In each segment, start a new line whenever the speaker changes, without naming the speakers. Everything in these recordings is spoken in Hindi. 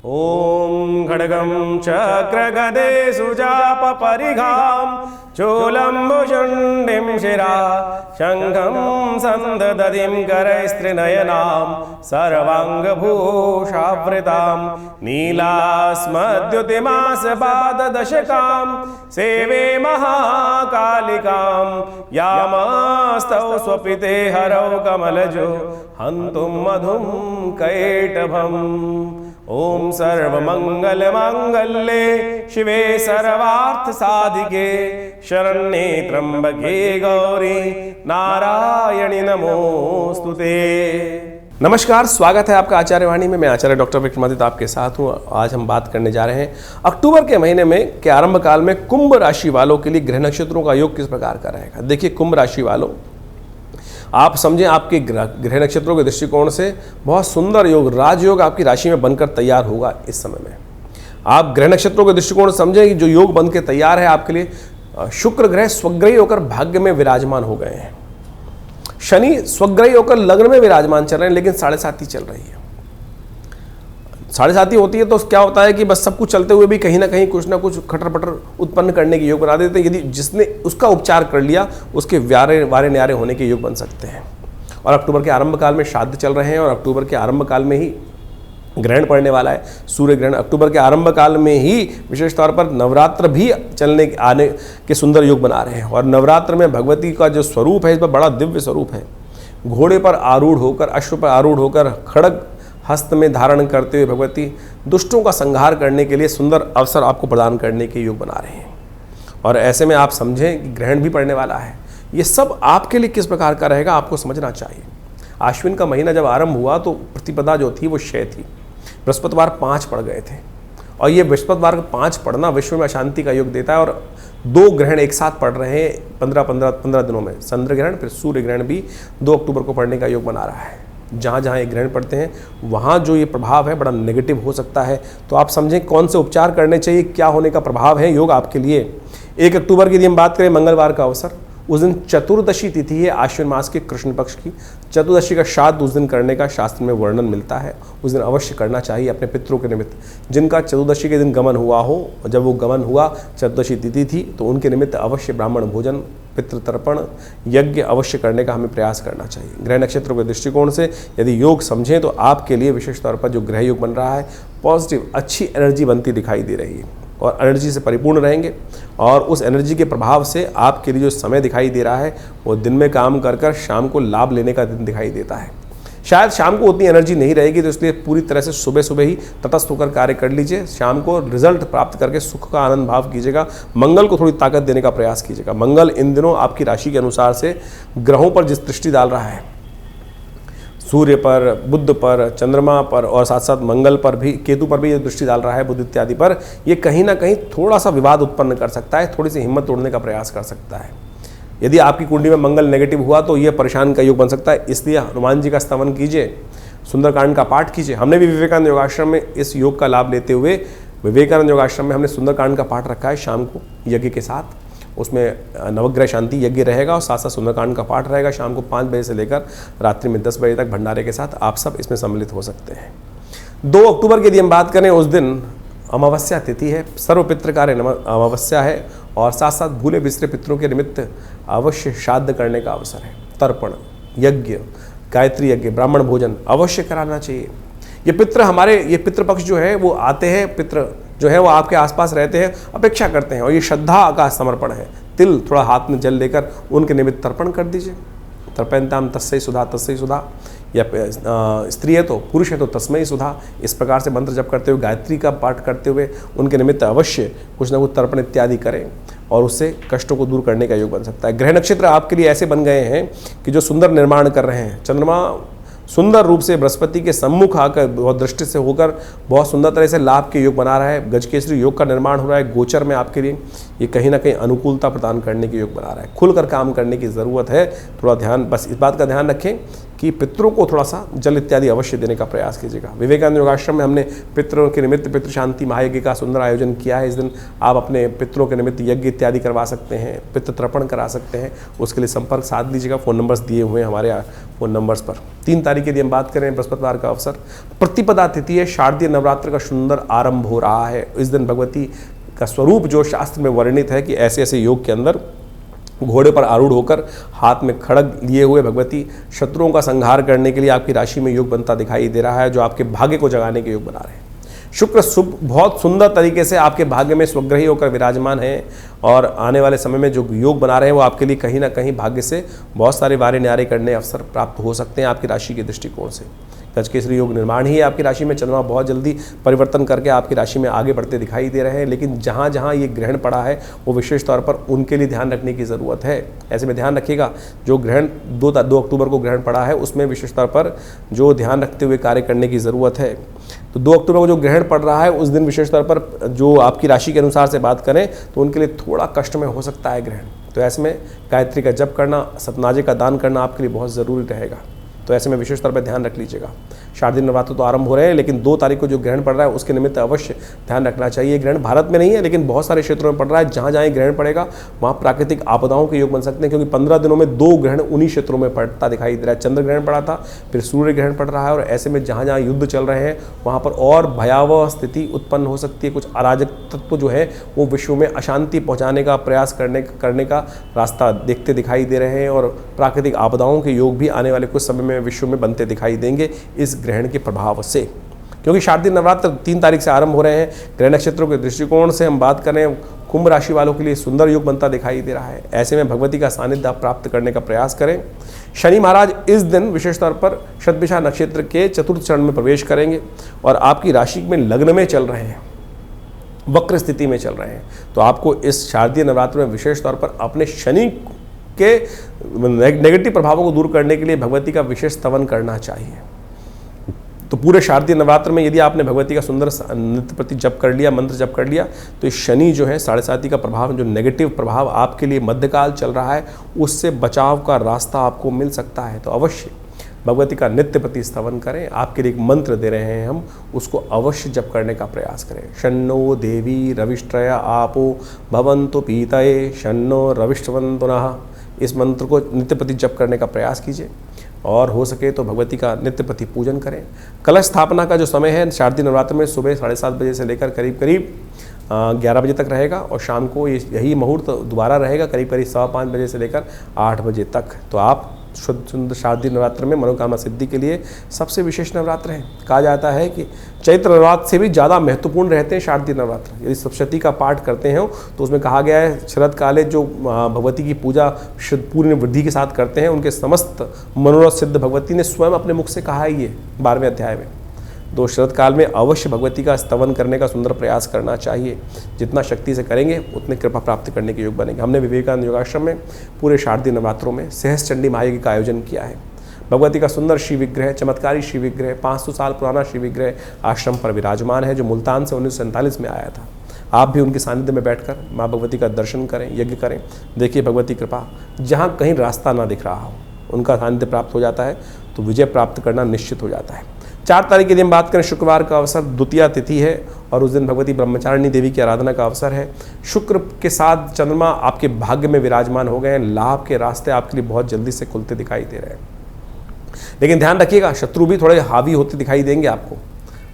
ॐ खड्गं चक्रगदे सुजापपरिघां चूलम्बुशुण्डिं शिरा शङ्खं सन्ददतिं करैस्त्रिनयनां सर्वाङ्गभूषावृतां नीलास्मद्युतिमासपाददशकां सेवे महाकालिकां यामास्तौ स्वपिते हरौ कमलजो हन्तुं मधुं कैटभम्। ओम सर्वमंगलमांगल्ये शिवे सर्वार्थसाधिके शरण्ये त्र्यंबके गौरी नारायणी नमोस्तुते। नमस्कार, स्वागत है आपका आचार्यवाणी में। मैं आचार्य डॉक्टर विक्रमादित्य आपके साथ हूँ। आज हम बात करने जा रहे हैं अक्टूबर के महीने में के आरंभ काल में कुंभ राशि वालों के लिए ग्रह नक्षत्रों का योग किस प्रकार का रहेगा। देखिए, कुंभ राशि वालों, आप समझें आपके ग्रह नक्षत्रों के दृष्टिकोण से बहुत सुंदर योग, राजयोग आपकी राशि में बनकर तैयार होगा। इस समय में आप ग्रह नक्षत्रों के दृष्टिकोण से समझें कि जो योग बन के तैयार है आपके लिए, शुक्र ग्रह स्वग्रही होकर भाग्य में विराजमान हो गए हैं। शनि स्वग्रही होकर लग्न में विराजमान चल रहे हैं, लेकिन 7.5 चल रही है। 7.5 होती है तो क्या होता है कि बस सब कुछ चलते हुए भी कहीं ना कहीं कुछ ना कुछ खटर पटर उत्पन्न करने के योग बना देते हैं। यदि जिसने उसका उपचार कर लिया, उसके वारे न्यारे होने के योग बन सकते हैं। और अक्टूबर के आरंभ काल में श्राद्ध चल रहे हैं और अक्टूबर के आरंभ काल में ही ग्रहण पड़ने वाला है, सूर्य ग्रहण। अक्टूबर के आरंभ काल में ही विशेष तौर पर नवरात्र भी चलने आने के सुंदर योग बना रहे हैं। और नवरात्र में भगवती का जो स्वरूप है, इस पर बड़ा दिव्य स्वरूप है। घोड़े पर आरूढ़ होकर, अश्व पर आरूढ़ होकर, खड्ग हस्त में धारण करते हुए भगवती दुष्टों का संहार करने के लिए सुंदर अवसर आपको प्रदान करने के योग बना रहे हैं। और ऐसे में आप समझें कि ग्रहण भी पड़ने वाला है। ये सब आपके लिए किस प्रकार का रहेगा आपको समझना चाहिए। आश्विन का महीना जब आरंभ हुआ तो प्रतिपदा जो थी वो क्षय थी। बृहस्पतिवार 5 पड़ गए थे और ये बृहस्पतिवार का 5 पड़ना विश्व में अशांति का योग देता है। और 2 ग्रहण एक साथ पड़ रहे हैं 15 दिनों में। चंद्र ग्रहण फिर सूर्य ग्रहण भी 2 अक्टूबर को पड़ने का योग बना रहा है। जहाँ जहाँ ये ग्रहण पड़ते हैं वहाँ जो ये प्रभाव है बड़ा नेगेटिव हो सकता है। तो आप समझें कौन से उपचार करने चाहिए, क्या होने का प्रभाव है योग आपके लिए। 1 अक्टूबर की यदि हम बात करें, मंगलवार का अवसर, उस दिन चतुर्दशी तिथि है आश्विन मास के कृष्ण पक्ष की। चतुर्दशी का श्राद्ध उस दिन करने का शास्त्र में वर्णन मिलता है। उस दिन अवश्य करना चाहिए अपने पितरों के निमित्त। जिनका चतुर्दशी के दिन गमन हुआ हो, जब वो गमन हुआ चतुर्दशी तिथि थी, तो उनके निमित्त अवश्य ब्राह्मण भोजन, पितृतर्पण, यज्ञ अवश्य करने का हमें प्रयास करना चाहिए। ग्रह नक्षत्रों के दृष्टिकोण से यदि योग समझें तो आपके लिए विशेष तौर पर जो ग्रह योग बन रहा है, पॉजिटिव अच्छी एनर्जी बनती दिखाई दे रही है और एनर्जी से परिपूर्ण रहेंगे। और उस एनर्जी के प्रभाव से आपके लिए जो समय दिखाई दे रहा है वो दिन में काम कर कर शाम को लाभ लेने का दिन दिखाई देता है। शायद शाम को उतनी एनर्जी नहीं रहेगी, तो इसलिए पूरी तरह से सुबह सुबह ही तटस्थ होकर कार्य कर लीजिए। शाम को रिजल्ट प्राप्त करके सुख का आनंद भाव कीजिएगा। मंगल को थोड़ी ताकत देने का प्रयास कीजिएगा। मंगल इन दिनों आपकी राशि के अनुसार से ग्रहों पर जिस दृष्टि डाल रहा है, सूर्य पर, बुध पर, चंद्रमा पर और साथ साथ मंगल पर भी, केतु पर भी ये दृष्टि डाल रहा है, बुध इत्यादि पर, ये कहीं ना कहीं थोड़ा सा विवाद उत्पन्न कर सकता है, थोड़ी सी हिम्मत तोड़ने का प्रयास कर सकता है। यदि आपकी कुंडली में मंगल नेगेटिव हुआ तो ये परेशान का योग बन सकता है। इसलिए हनुमान जी का स्तवन कीजिए, सुंदरकांड का पाठ कीजिए। हमने भी विवेकानंद योगाश्रम में इस योग का लाभ लेते हुए, विवेकानंद योगाश्रम में हमने सुंदरकांड का पाठ रखा है शाम को यज्ञ के साथ। उसमें नवग्रह शांति यज्ञ रहेगा और साथ साथ सुंदरकांड का पाठ रहेगा। शाम को 5 बजे से लेकर रात्रि में 10 बजे तक भंडारे के साथ आप सब इसमें सम्मिलित हो सकते हैं। 2 अक्टूबर की यदि हम बात करें, उस दिन अमावस्या तिथि है, सर्वपितृकार्य अमावस्या है और साथ साथ भूले बिसरे पितरों के निमित्त अवश्य श्राद्ध करने का अवसर है। तर्पण, यज्ञ, गायत्री यज्ञ, ब्राह्मण भोजन अवश्य कराना चाहिए। ये पितृ हमारे, ये पितृपक्ष जो है वो आते हैं, पितृ जो है वो आपके आसपास रहते हैं, अपेक्षा करते हैं और ये श्रद्धा का समर्पण है। तिल थोड़ा हाथ में जल लेकर उनके निमित्त तर्पण कर दीजिए। तर्पयन्ताम तस्मै सुधा तस्मै सुधा, या स्त्री है तो, पुरुष है तो तस्मै सुधा। इस प्रकार से मंत्र जप करते हुए, गायत्री का पाठ करते हुए उनके निमित्त अवश्य कुछ ना कुछ तर्पण इत्यादि करें और उससे कष्टों को दूर करने का योग बन सकता है। ग्रह नक्षत्र आपके लिए ऐसे बन गए हैं कि जो सुंदर निर्माण कर रहे हैं। चंद्रमा सुंदर रूप से बृहस्पति के सम्मुख आकर बहुत दृष्टि से होकर बहुत सुंदर तरह से लाभ के योग बना रहा है। गजकेसरी योग का निर्माण हो रहा है गोचर में आपके लिए। ये कहीं ना कहीं अनुकूलता प्रदान करने के योग बना रहा है। खुलकर काम करने की ज़रूरत है। थोड़ा ध्यान, बस इस बात का ध्यान रखें कि पितरों को थोड़ा सा जल इत्यादि अवश्य देने का प्रयास कीजिएगा। विवेकानंद योगाश्रम में हमने पितरों के निमित्त पितृ शांति महायज्ञ का सुंदर आयोजन किया है। इस दिन आप अपने पितरों के निमित्त यज्ञ इत्यादि करवा सकते हैं, पितृ तर्पण करा सकते हैं। उसके लिए संपर्क साध लीजिएगा, फ़ोन नंबर्स दिए हुए हैं हमारे फ़ोन नंबर्स पर। 3 तारीख यदि हम बात करें बृहस्पतिवार का अवसर, प्रतिपदा तिथि है, शारदीय नवरात्र का सुंदर आरंभ हो रहा है। इस दिन भगवती का स्वरूप जो शास्त्र में वर्णित है कि ऐसे ऐसे योग के अंदर घोड़े पर आरूढ़ होकर हाथ में खड़ग लिए हुए भगवती शत्रुओं का संहार करने के लिए आपकी राशि में योग बनता दिखाई दे रहा है, जो आपके भाग्य को जगाने के योग बना रहे हैं। शुक्र शुभ बहुत सुंदर तरीके से आपके भाग्य में स्वग्रही होकर विराजमान है और आने वाले समय में जो योग बना रहे हैं वो आपके लिए कहीं ना कहीं भाग्य से बहुत सारे वारे न्यारे करने अवसर प्राप्त हो सकते हैं आपकी राशि के दृष्टिकोण से। गजकेसरी योग निर्माण ही है आपकी राशि में। चंद्रमा बहुत जल्दी परिवर्तन करके आपकी राशि में आगे बढ़ते दिखाई दे रहे हैं, लेकिन जहाँ जहाँ ये ग्रहण पड़ा है वो विशेष तौर पर उनके लिए ध्यान रखने की ज़रूरत है। ऐसे में ध्यान रखिएगा, जो ग्रहण 2 अक्टूबर को ग्रहण पड़ा है उसमें विशेष तौर पर जो ध्यान रखते हुए कार्य करने की ज़रूरत है। तो 2 अक्टूबर को जो ग्रहण पड़ रहा है उस दिन विशेष तौर पर जो आपकी राशि के अनुसार से बात करें तो उनके लिए थोड़ा कष्टमय हो सकता है ग्रहण। तो ऐसे में गायत्री का जप करना, सतनाजे का दान करना आपके लिए बहुत ज़रूरी रहेगा। तो ऐसे में विशेष तौर पर ध्यान रख लीजिएगा। शारदीय नवरात्र तो आरंभ हो रहे हैं, लेकिन 2 तारीख को जो ग्रहण पड़ रहा है उसके निमित्त अवश्य ध्यान रखना चाहिए। ग्रहण भारत में नहीं है लेकिन बहुत सारे क्षेत्रों में पड़ रहा है। जहाँ जहाँ ग्रहण पड़ेगा वहाँ प्राकृतिक आपदाओं के योग बन सकते हैं, क्योंकि 15 दिनों में 2 ग्रहण उन्हीं क्षेत्रों में पड़ता दिखाई दे रहा है। चंद्र ग्रहण पड़ा था, फिर सूर्य ग्रहण पड़ रहा है, और ऐसे में जहाँ जहाँ युद्ध चल रहे हैं वहाँ पर और भयावह स्थिति उत्पन्न हो सकती है। कुछ अराजक तत्व जो है वो विश्व में अशांति पहुँचाने का प्रयास करने का रास्ता देखते दिखाई दे रहे हैं, और प्राकृतिक आपदाओं के योग भी आने वाले कुछ समय में विश्व में बनते दिखाई देंगे इस ग्रहण के प्रभाव से। क्योंकि शारदीय नवरात्र 3 तारीख से आरंभ हो रहे हैं। ग्रह नक्षत्रों के दृष्टिकोण से हम बात करें, कुंभ राशि वालों के लिए सुंदर योग बनता दिखाई दे रहा है। ऐसे में भगवती का सानिध्य आप प्राप्त करने का प्रयास करें। शनि महाराज इस दिन विशेष तौर पर शतभिषा नक्षत्र के चतुर्थ चरण में प्रवेश करेंगे और आपकी राशि में लग्न में चल रहे हैं, वक्र स्थिति में चल रहे हैं। तो आपको इस शारदीय नवरात्र में विशेष तौर पर अपने शनि के नेगेटिव प्रभावों को दूर करने के लिए भगवती का विशेष स्तवन करना चाहिए। तो पूरे शारदीय नवरात्र में यदि आपने भगवती का सुंदर नृत्य प्रति जप कर लिया, मंत्र जप कर लिया, तो इस शनि जो है 7.5 का प्रभाव, जो नेगेटिव प्रभाव आपके लिए मध्यकाल चल रहा है, उससे बचाव का रास्ता आपको मिल सकता है। तो अवश्य भगवती का नित्य प्रति स्तवन करें। आपके लिए एक मंत्र दे रहे हैं हम, उसको अवश्य जप करने का प्रयास करें। शन्नो देवी रविष्ट्रया आपो भवन्तु पीतये शन्नो रविष्टवन्तु नः। इस मंत्र को नित्य प्रति जप करने का प्रयास कीजिए, और हो सके तो भगवती का नित्य प्रति पूजन करें। कलश स्थापना का जो समय है शारदीय नवरात्र में सुबह 7:30 बजे से लेकर करीब 11 बजे तक रहेगा, और शाम को यही मुहूर्त दोबारा रहेगा करीब 5:15 बजे से लेकर 8 बजे तक। तो आप शुद्ध शारदीय नवरात्र में मनोकामना सिद्धि के लिए सबसे विशेष नवरात्र है। कहा जाता है कि चैत्र नवरात्र से भी ज़्यादा महत्वपूर्ण रहते हैं शारदीय नवरात्र। यदि सप्तशती का पाठ करते हैं तो उसमें कहा गया है शरद काले जो भगवती की पूजा पूर्ण वृद्धि के साथ करते हैं उनके समस्त मनोरथ सिद्ध भगवती ने स्वयं अपने मुख से कहा है ये 12वें अध्याय में। तो शरद काल में अवश्य भगवती का स्तवन करने का सुंदर प्रयास करना चाहिए। जितना शक्ति से करेंगे उतने कृपा प्राप्त करने के योग बनेंगे। हमने विवेकानंद योगाश्रम में पूरे शारदीय नवरात्रों में सहस्त्र चंडी महायज्ञ का आयोजन किया है। भगवती का सुंदर श्री विग्रह, चमत्कारी श्री विग्रह, 500 साल पुराना श्री विग्रह आश्रम पर विराजमान है, जो मुल्तान से 1947 में आया था। आप भी उनके सानिध्य में बैठकर माँ भगवती का दर्शन करें, यज्ञ करें। देखिए भगवती कृपा, जहाँ कहीं रास्ता ना दिख रहा हो उनका सानिध्य प्राप्त हो जाता है, तो विजय प्राप्त करना निश्चित हो जाता है। 4 तारीख की दिन बात करें, शुक्रवार का अवसर, द्वितीया तिथि है, और उस दिन भगवती ब्रह्मचारिणी देवी की आराधना का अवसर है। शुक्र के साथ चंद्रमा आपके भाग्य में विराजमान हो गए हैं। लाभ के रास्ते आपके लिए बहुत जल्दी से खुलते दिखाई दे रहे हैं। लेकिन ध्यान रखिएगा, शत्रु भी थोड़े हावी होते दिखाई देंगे आपको।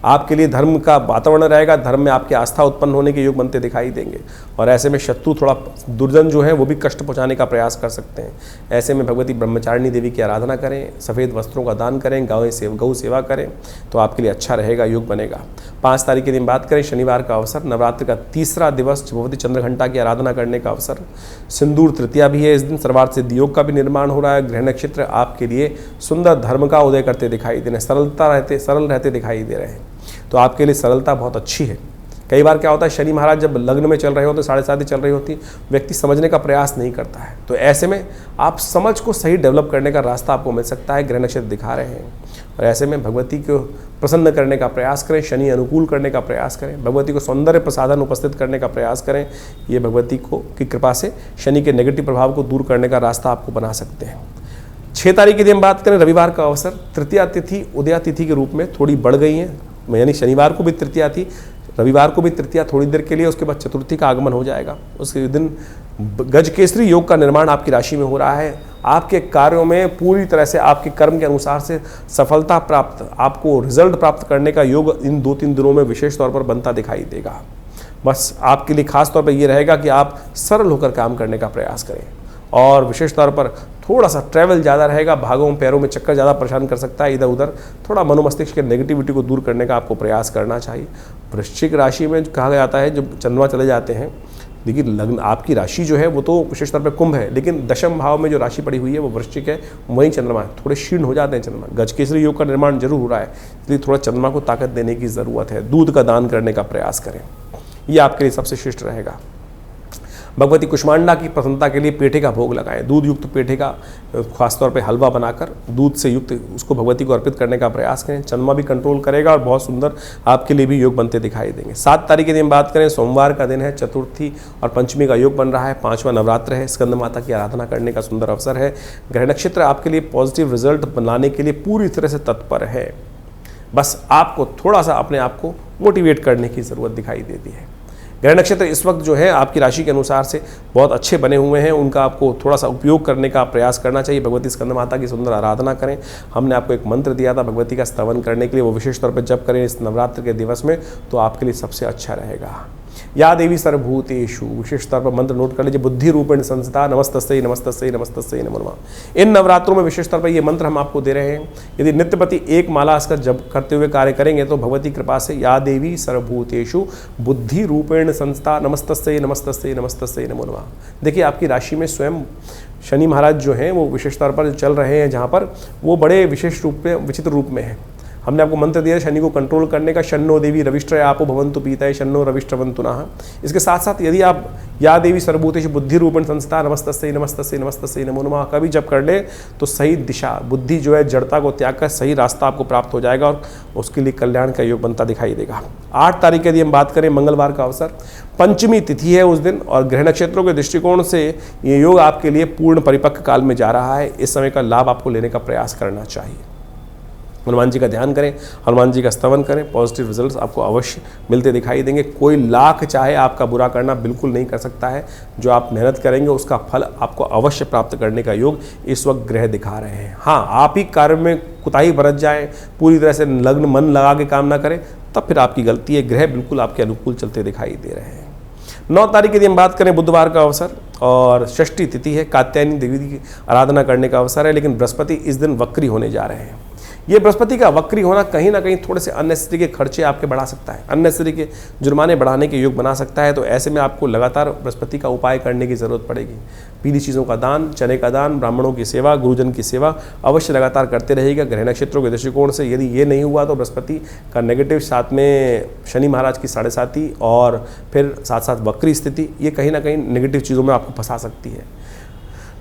आपके लिए धर्म का वातावरण रहेगा, धर्म में आपकी आस्था उत्पन्न होने के योग बनते दिखाई देंगे, और ऐसे में शत्रु थोड़ा दुर्जन जो है वो भी कष्ट पहुंचाने का प्रयास कर सकते हैं। ऐसे में भगवती ब्रह्मचारिणी देवी की आराधना करें, सफ़ेद वस्त्रों का दान करें, गौ सेवा करें, तो आपके लिए अच्छा रहेगा, योग बनेगा। 5 तारीख के दिन बात करें, शनिवार का अवसर, नवरात्र का तीसरा दिवस, भगवती चंद्रघंटा की आराधना करने का अवसर, सिंदूर तृतीया भी है इस दिन, सर्वार्थ सिद्धि योग का भी निर्माण हो रहा है। ग्रह नक्षत्र आपके लिए सुंदर धर्म का उदय करते दिखाई दे रहे हैं, सरल रहते दिखाई दे रहे हैं। तो आपके लिए सरलता बहुत अच्छी है। कई बार क्या होता है, शनि महाराज जब लग्न में चल रहे होते, 7:30 चल रही होती, व्यक्ति समझने का प्रयास नहीं करता है। तो ऐसे में आप समझ को सही डेवलप करने का रास्ता आपको मिल सकता है, ग्रह नक्षत्र दिखा रहे हैं। और ऐसे में भगवती को प्रसन्न करने का प्रयास करें, शनि अनुकूल करने का प्रयास करें, भगवती को सौंदर्य प्रसाधन उपस्थित करने का प्रयास करें। ये भगवती की कृपा से शनि के नेगेटिव प्रभाव को दूर करने का रास्ता आपको बना सकते हैं। 6 तारीख की यदि हम बात करें रविवार का अवसर, तृतीया तिथि उदया तिथि के रूप में थोड़ी बढ़ गई है, यानी शनिवार को भी तृतीया थी, रविवार को भी तृतीया थोड़ी देर के लिए, उसके बाद चतुर्थी का आगमन हो जाएगा। उसके दिन गजकेसरी योग का निर्माण आपकी राशि में हो रहा है। आपके कार्यों में पूरी तरह से आपके कर्म के अनुसार से सफलता प्राप्त, आपको रिजल्ट प्राप्त करने का योग इन 2-3 दिनों में विशेष तौर पर बनता दिखाई देगा। बस आपके लिए खास तौर पर यह रहेगा कि आप सरल होकर काम करने का प्रयास करें, और विशेष तौर पर थोड़ा सा ट्रैवल ज़्यादा रहेगा, भागों पैरों में चक्कर ज़्यादा परेशान कर सकता है इधर उधर, थोड़ा मनोमस्तिष्क के नेगेटिविटी को दूर करने का आपको प्रयास करना चाहिए। वृश्चिक राशि में कहा जाता है जब चंद्रमा चले जाते हैं, लेकिन लग्न आपकी राशि जो है वो तो विशेष तौर पर कुंभ है, लेकिन दशम भाव में जो राशि पड़ी हुई है वो वृश्चिक है, वहीं चंद्रमा है, थोड़े क्षीण हो जाते हैं चंद्रमा। गजकेसरी योग का निर्माण जरूर हो रहा है, इसलिए थोड़ा चंद्रमा को ताकत देने की ज़रूरत है। दूध का दान करने का प्रयास करें, ये आपके लिए सबसे श्रेष्ठ रहेगा। भगवती कुष्मांडा की प्रसन्नता के लिए पेठे का भोग लगाएं, दूध युक्त पेठे का खासतौर पे हलवा बनाकर दूध से युक्त उसको भगवती को अर्पित करने का प्रयास करें। चंद्रमा भी कंट्रोल करेगा और बहुत सुंदर आपके लिए भी योग बनते दिखाई देंगे। 7 तारीख के दिन बात करें, सोमवार का दिन है, चतुर्थी और पंचमी का योग बन रहा है, 5वां नवरात्र है, स्कंद माता की आराधना करने का सुंदर अवसर है। ग्रह नक्षत्र आपके लिए पॉजिटिव रिजल्ट बनाने के लिए पूरी तरह से तत्पर है, बस आपको थोड़ा सा अपने आप को मोटिवेट करने की ज़रूरत दिखाई देती है। ग्रह नक्षत्र इस वक्त जो है आपकी राशि के अनुसार से बहुत अच्छे बने हुए हैं, उनका आपको थोड़ा सा उपयोग करने का प्रयास करना चाहिए। भगवती स्कंद माता की सुंदर आराधना करें। हमने आपको एक मंत्र दिया था भगवती का स्तवन करने के लिए, वो विशेष तौर पर जप करें इस नवरात्र के दिवस में, तो आपके लिए सबसे अच्छा रहेगा। या देवी सर्वभूतेषु, विशेष तौर पर मंत्र नोट कर लीजिए, बुद्धि रूपेण संस्था नमस्तस्यै नमस्तस्यै नमस्तस्यै नमो नमः। इन नवरात्रों में विशेष तौर पर ये मंत्र हम आपको दे रहे हैं। यदि नित्यपति एक माला इसका जप करते हुए कार्य करेंगे तो भगवती कृपा से या देवी सर्वभूतेषु बुद्धि रूपेण संस्था नमस्तस्यै नमस्तस्यै नमस्तस्यै नमो नमः। देखिए आपकी राशि में स्वयं शनि महाराज जो हैं वो विशेष तौर पर चल रहे हैं, जहाँ पर वो बड़े विशेष रूप में विचित्र रूप में है। हमने आपको मंत्र दिया शनि को कंट्रोल करने का, शन्नो देवी रविष्ट्र आपो भवन्तु पीतये शन्नो रविष्ट्रवन्तु नः। इसके साथ साथ यदि आप या देवी सर्वभूतेषु बुद्धि रूपेण संस्था नमस्तस्यै नमस्तस्यै नमस्तस्यै नमो नमः का भी जप कर ले तो सही दिशा, बुद्धि जो है जड़ता को त्याग कर सही रास्ता आपको प्राप्त हो जाएगा और उसके लिए कल्याण का योग बनता दिखाई देगा। 8 तारीख की यदि हम बात करें, मंगलवार का अवसर, पंचमी तिथि है उस दिन, और ग्रह नक्षत्रों के दृष्टिकोण से ये योग आपके लिए पूर्ण परिपक्व काल में जा रहा है। इस समय का लाभ आपको लेने का प्रयास करना चाहिए। हनुमान जी का ध्यान करें, हनुमान जी का स्तवन करें, पॉजिटिव रिजल्ट्स आपको अवश्य मिलते दिखाई देंगे। कोई लाख चाहे आपका बुरा करना बिल्कुल नहीं कर सकता है, जो आप मेहनत करेंगे उसका फल आपको अवश्य प्राप्त करने का योग इस वक्त ग्रह दिखा रहे हैं। हाँ, आप ही कार्य में कुताही बरत जाएं, पूरी तरह से लग्न मन लगा के काम ना करें, तब फिर आपकी गलती है। ग्रह बिल्कुल आपके अनुकूल चलते दिखाई दे रहे हैं। 9 तारीख की यदि हम बात करें, बुधवार का अवसर और षष्ठी तिथि है, कात्यायनी देवी की आराधना करने का अवसर है, लेकिन बृहस्पति इस दिन वक्री होने जा रहे हैं। ये बृहस्पति का वक्री होना कहीं ना कहीं थोड़े से अननेसेसरी के खर्चे आपके बढ़ा सकता है, अननेसेसरी के जुर्माने बढ़ाने के योग बना सकता है। तो ऐसे में आपको लगातार बृहस्पति का उपाय करने की ज़रूरत पड़ेगी। पीली चीज़ों का दान, चने का दान, ब्राह्मणों की सेवा, गुरुजन की सेवा अवश्य लगातार करते रहेगा। ग्रह नक्षत्रों के दृष्टिकोण से यदि ये नहीं हुआ तो बृहस्पति का नेगेटिव, साथ में शनि महाराज की 7.5 और फिर साथ साथ वक्री स्थिति, ये कहीं ना कहीं नेगेटिव चीज़ों में आपको फंसा सकती है।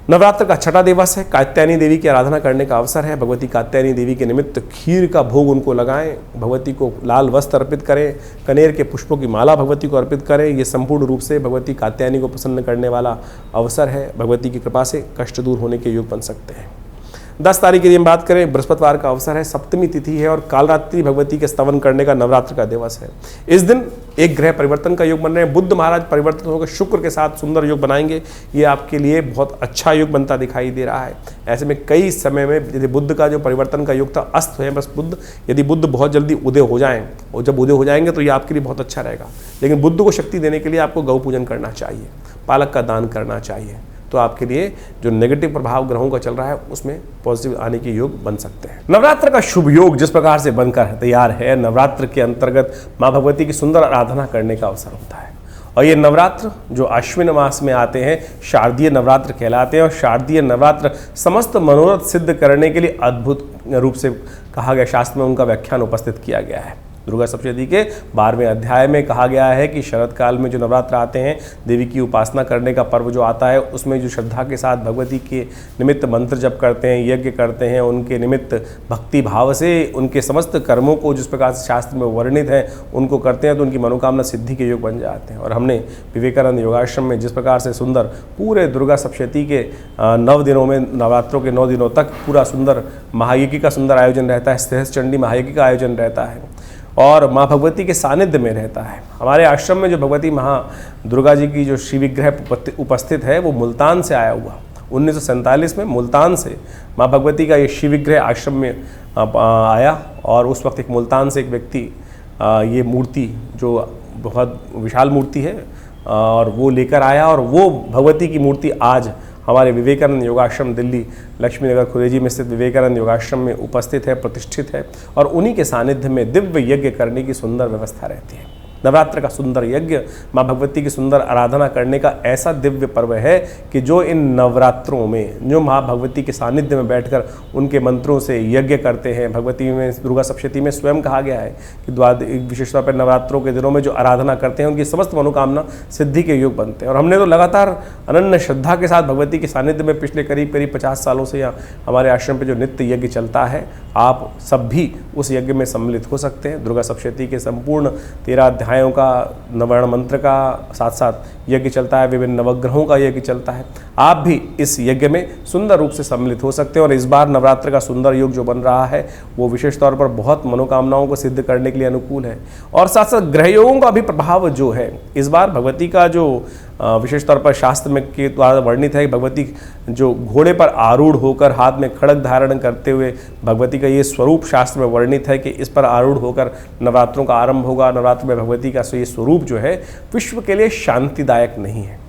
नवरात्र का 6ठा दिवस है, कात्यायनी देवी की आराधना करने का अवसर है। भगवती कात्यायनी देवी के निमित्त खीर का भोग उनको लगाएं, भगवती को लाल वस्त्र अर्पित करें, कनेर के पुष्पों की माला भगवती को अर्पित करें। ये संपूर्ण रूप से भगवती कात्यायनी को प्रसन्न करने वाला अवसर है। भगवती की कृपा से कष्ट दूर होने के योग बन सकते हैं। 10 तारीख की यदि हम बात करें, बृहस्पतिवार का अवसर है, सप्तमी तिथि है और कालरात्रि भगवती के स्तवन करने का नवरात्र का दिवस है। इस दिन एक ग्रह परिवर्तन का योग बन रहे हैं। बुध महाराज परिवर्तन होकर शुक्र के साथ सुंदर योग बनाएंगे। ये आपके लिए बहुत अच्छा योग बनता दिखाई दे रहा है। ऐसे में कई समय में यदि बुध का जो परिवर्तन का योग था अस्त है, बस बुध यदि बुध बहुत जल्दी उदय हो जाएं, और जब उदय हो जाएंगे तो ये आपके लिए बहुत अच्छा रहेगा। लेकिन बुध को शक्ति देने के लिए आपको गौ पूजन करना चाहिए, पालक का दान करना चाहिए, तो आपके लिए जो नेगेटिव प्रभाव ग्रहों का चल रहा है उसमें पॉजिटिव आने के योग बन सकते हैं। नवरात्र का शुभ योग जिस प्रकार से बनकर तैयार है, नवरात्र के अंतर्गत माँ भगवती की सुंदर आराधना करने का अवसर होता है। और ये नवरात्र जो अश्विन मास में आते हैं, शारदीय नवरात्र कहलाते हैं। और शारदीय नवरात्र समस्त मनोरथ सिद्ध करने के लिए अद्भुत रूप से कहा गया, शास्त्र में उनका व्याख्यान उपस्थित किया गया है। दुर्गा सप्तशती के 12वें अध्याय में कहा गया है कि शरद काल में जो नवरात्र आते हैं, देवी की उपासना करने का पर्व जो आता है, उसमें जो श्रद्धा के साथ भगवती के निमित्त मंत्र जप करते हैं, यज्ञ करते हैं, उनके निमित्त भक्ति भाव से उनके समस्त कर्मों को जिस प्रकार से शास्त्र में वर्णित है उनको करते हैं, तो उनकी मनोकामना सिद्धि के योग बन जाते हैं। और हमने विवेकानंद योगाश्रम में जिस प्रकार से सुंदर पूरे दुर्गा सप्तशती के 9 दिनों में, नवरात्रों के 9 दिनों तक पूरा सुंदर महायज्ञ का सुंदर आयोजन रहता है, सहस्त्र चंडी महायज्ञ का आयोजन रहता है और माँ भगवती के सानिध्य में रहता है। हमारे आश्रम में जो भगवती दुर्गा जी की जो श्री विग्रह उपस्थित है वो मुल्तान से आया हुआ। 1947 में मुल्तान से माँ भगवती का ये श्री विग्रह आश्रम में आया और उस वक्त एक मुल्तान से एक व्यक्ति ये मूर्ति जो बहुत विशाल मूर्ति है और वो लेकर आया और वो भगवती की मूर्ति आज हमारे विवेकानंद योगाश्रम दिल्ली लक्ष्मी नगर खुरेजी में स्थित विवेकानंद योगाश्रम में उपस्थित है, प्रतिष्ठित है और उन्हीं के सानिध्य में दिव्य यज्ञ करने की सुंदर व्यवस्था रहती है। नवरात्र का सुंदर यज्ञ, माँ भगवती की सुंदर आराधना करने का ऐसा दिव्य पर्व है कि जो इन नवरात्रों में जो माँ भगवती के सानिध्य में बैठकर उनके मंत्रों से यज्ञ करते हैं, भगवती में दुर्गा सप्तशती में स्वयं कहा गया है कि विशेष तौर पर नवरात्रों के दिनों में जो आराधना करते हैं उनकी समस्त मनोकामना सिद्धि के योग बनते हैं। और हमने तो लगातार अनन्य श्रद्धा के साथ भगवती के सानिध्य में पिछले करीब 50 सालों से यहाँ हमारे आश्रम पर जो नित्य यज्ञ चलता है, आप सब भी उस यज्ञ में सम्मिलित हो सकते हैं। दुर्गा सप्तशती के संपूर्ण 13 अध्यायों का, नवर्ण मंत्र का साथ साथ यज्ञ चलता है, विभिन्न नवग्रहों का यज्ञ चलता है। आप भी इस यज्ञ में सुंदर रूप से सम्मिलित हो सकते हैं और इस बार नवरात्र का सुंदर योग जो बन रहा है वो विशेष तौर पर बहुत मनोकामनाओं को सिद्ध करने के लिए अनुकूल है। और साथ साथ ग्रह योगों का भी प्रभाव जो है इस बार भगवती का जो विशेष तौर पर शास्त्र में के द्वारा वर्णित है, भगवती जो घोड़े पर आरूढ़ होकर हाथ में खड्ग धारण करते हुए भगवती का ये स्वरूप शास्त्र में वर्णित है कि इस पर आरूढ़ होकर नवरात्रों का आरंभ होगा। नवरात्र में भगवती का ये स्वरूप जो है विश्व के लिए शांतिदायक नहीं है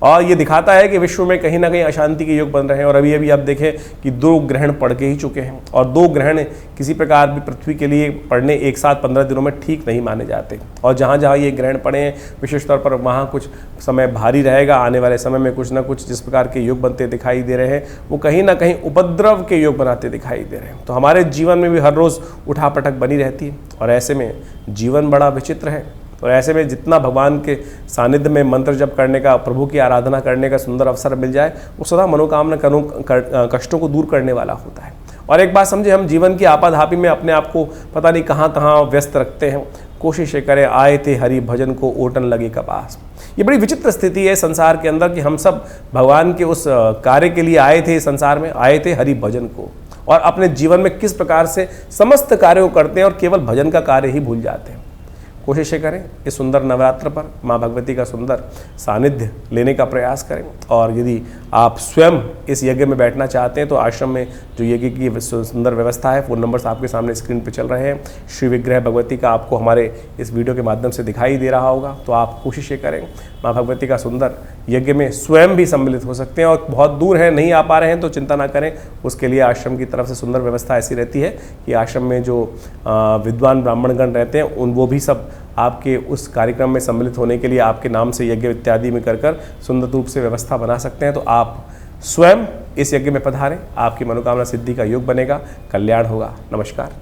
और ये दिखाता है कि विश्व में कहीं ना कहीं अशांति के योग बन रहे हैं। और अभी अभी आप देखें कि 2 ग्रहण पड़ के ही चुके हैं और 2 ग्रहण किसी प्रकार भी पृथ्वी के लिए पड़ने एक साथ 15 दिनों में ठीक नहीं माने जाते। और जहाँ जहाँ ये ग्रहण पड़े हैं विशेष तौर पर वहाँ कुछ समय भारी रहेगा, आने वाले समय में कुछ ना कुछ जिस प्रकार के योग बनते दिखाई दे रहे हैं वो कहीं ना कहीं उपद्रव के योग बनाते दिखाई दे रहे हैं। तो हमारे जीवन में भी हर रोज़ उठापटक बनी रहती है और ऐसे में जीवन बड़ा विचित्र है। और ऐसे में जितना भगवान के सानिध्य में मंत्र जप करने का, प्रभु की आराधना करने का सुंदर अवसर मिल जाए वो सदा मनोकामना कष्टों को दूर करने वाला होता है। और एक बात समझे, हम जीवन की आपाधापी में अपने आप को पता नहीं कहाँ कहाँ व्यस्त रखते हैं। कोशिश करें, आए थे हरि भजन को ओटन लगे कपास। ये बड़ी विचित्र स्थिति है संसार के अंदर कि हम सब भगवान के उस कार्य के लिए आए थे, संसार में आए थे हरि भजन को, और अपने जीवन में किस प्रकार से समस्त कार्यों को करते हैं और केवल भजन का कार्य ही भूल जाते हैं। कोशिश करें इस सुंदर नवरात्र पर माँ भगवती का सुंदर सानिध्य लेने का प्रयास करें। और यदि आप स्वयं इस यज्ञ में बैठना चाहते हैं तो आश्रम में जो यज्ञ की सुंदर व्यवस्था है, फ़ोन नंबर्स आपके सामने स्क्रीन पर चल रहे हैं। श्री विग्रह भगवती का आपको हमारे इस वीडियो के माध्यम से दिखाई दे रहा होगा। तो आप कोशिश करें माँ भगवती का सुंदर यज्ञ में स्वयं भी सम्मिलित हो सकते हैं। और बहुत दूर है, नहीं आ पा रहे हैं तो चिंता ना करें, उसके लिए आश्रम की तरफ से सुंदर व्यवस्था ऐसी रहती है कि आश्रम में जो विद्वान ब्राह्मणगण रहते हैं वो भी सब आपके उस कार्यक्रम में सम्मिलित होने के लिए आपके नाम से यज्ञ इत्यादि में कर सुंदर रूप से व्यवस्था बना सकते हैं। तो आप स्वयं इस यज्ञ में पधारें, आपकी मनोकामना सिद्धि का योग बनेगा, कल्याण होगा। नमस्कार।